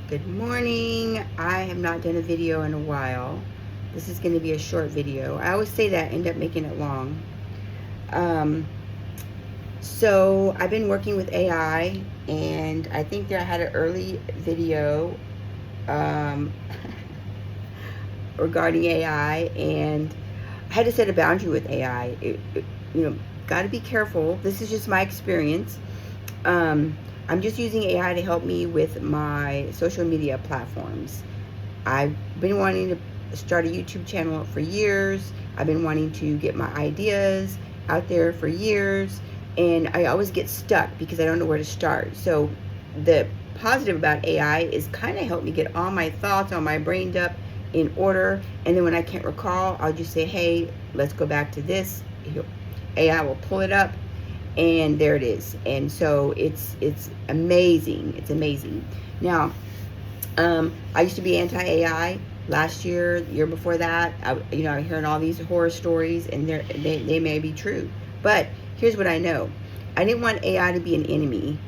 Good morning. I have not done a video in a while. This is going to be a short video. I always say that, end up making it long. Um, so I've been working with AI, and I think that I had an early video um, regarding AI, and I had to set a boundary with AI. Got to be careful. This is just my experience. I'm just using AI to help me with my social media platforms. I've been wanting to start a YouTube channel for years. I've been wanting to get my ideas out there for years, and I always get stuck because I don't know where to start. So the positive about AI is kind of helped me get all my thoughts, all my brain dump in order, and then when I can't recall, I'll just say, hey, let's go back to this. AI will pull it up, and there it is. And so it's amazing. It's amazing. Now, I used to be anti-AI last year, the year before that. I'm hearing all these horror stories, and they may be true. But here's what I know: I didn't want AI to be an enemy.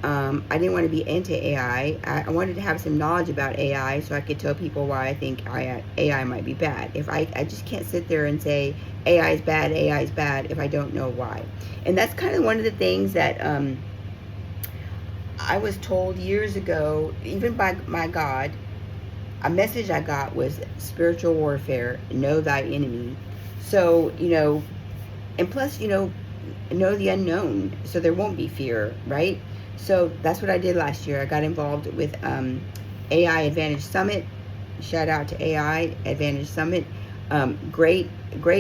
I didn't want to be anti-AI. I wanted to have some knowledge about AI so I could tell people why I think AI might be bad. If I just can't sit there and say AI is bad if I don't know why. And that's kind of one of the things that I was told years ago, even by my God. A message I got was spiritual warfare, know thy enemy. So, and plus, know the unknown, so there won't be fear, right? So that's what I did last year. I got involved with AI Advantage Summit. Shout out to AI Advantage Summit. Great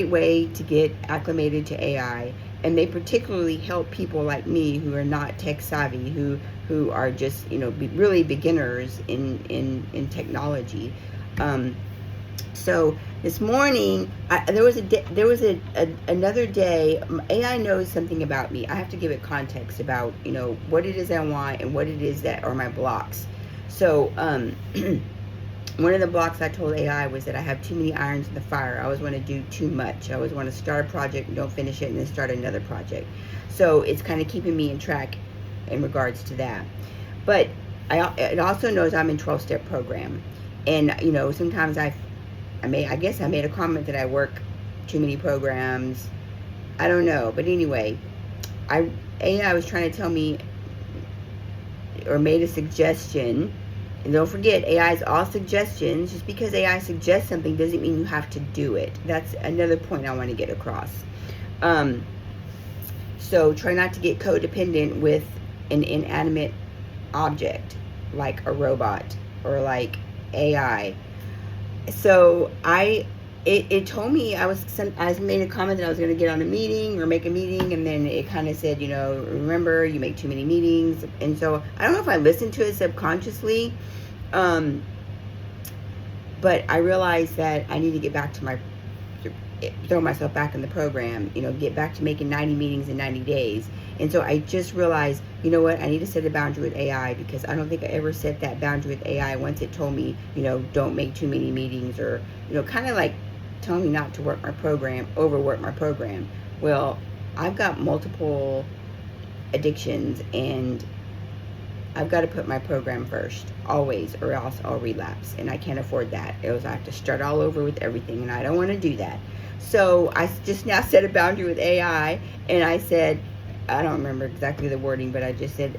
way to get acclimated to AI, and they particularly help people like me who are not tech savvy, who are just really beginners in technology. So this morning, there was another day. AI knows something about me. I have to give it context about what it is I want and what it is that are my blocks. So one of the blocks I told AI was that I have too many irons in the fire. I always want to do too much. I always want to start a project and don't finish it, and then start another project. So it's kind of keeping me in track in regards to that. But it also knows I'm in 12-step program, and sometimes I guess I made a comment that I work too many programs. I don't know, but anyway, AI was trying to tell me, or made a suggestion. And don't forget, AI is all suggestions. Just because AI suggests something doesn't mean you have to do it. That's another point I want to get across. So try not to get codependent with an inanimate object like a robot or like AI. So it told me I made a comment that I was going to get on a meeting or make a meeting, and then it kind of said, remember, you make too many meetings. And so I don't know if I listened to it subconsciously, but I realized that I need to get back to throw myself back in the program, get back to making 90 meetings in 90 days. And so I just realized, what, I need to set a boundary with AI, because I don't think I ever set that boundary with AI once it told me, don't make too many meetings, or, kind of like telling me not to overwork my program. Well, I've got multiple addictions, and I've got to put my program first, always, or else I'll relapse, and I can't afford that. I have to start all over with everything, and I don't want to do that. So I just now set a boundary with AI, and I said, I don't remember exactly the wording, but I just said,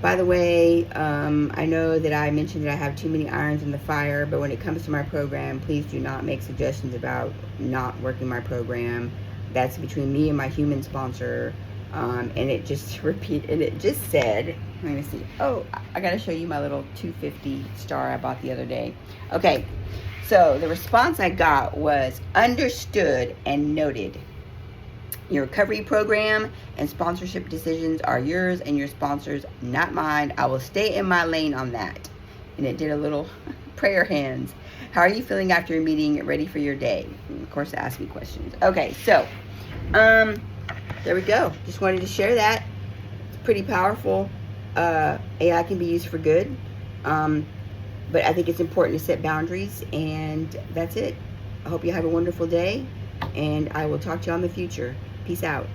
by the way, I know that I mentioned that I have too many irons in the fire, but when it comes to my program, please do not make suggestions about not working my program. That's between me and my human sponsor. And it just said, let me see. Oh, I got to show you my little 250 star I bought the other day. Okay, so the response I got was, understood and noted. Your recovery program and sponsorship decisions are yours and your sponsors, not mine. I will stay in my lane on that. And it did a little prayer hands. How are you feeling after your meeting? Get ready for your day. And of course, ask me questions. Okay, so there we go. Just wanted to share that. It's pretty powerful. AI can be used for good. But I think it's important to set boundaries, and that's it. I hope you have a wonderful day, and I will talk to you in the future. Peace out.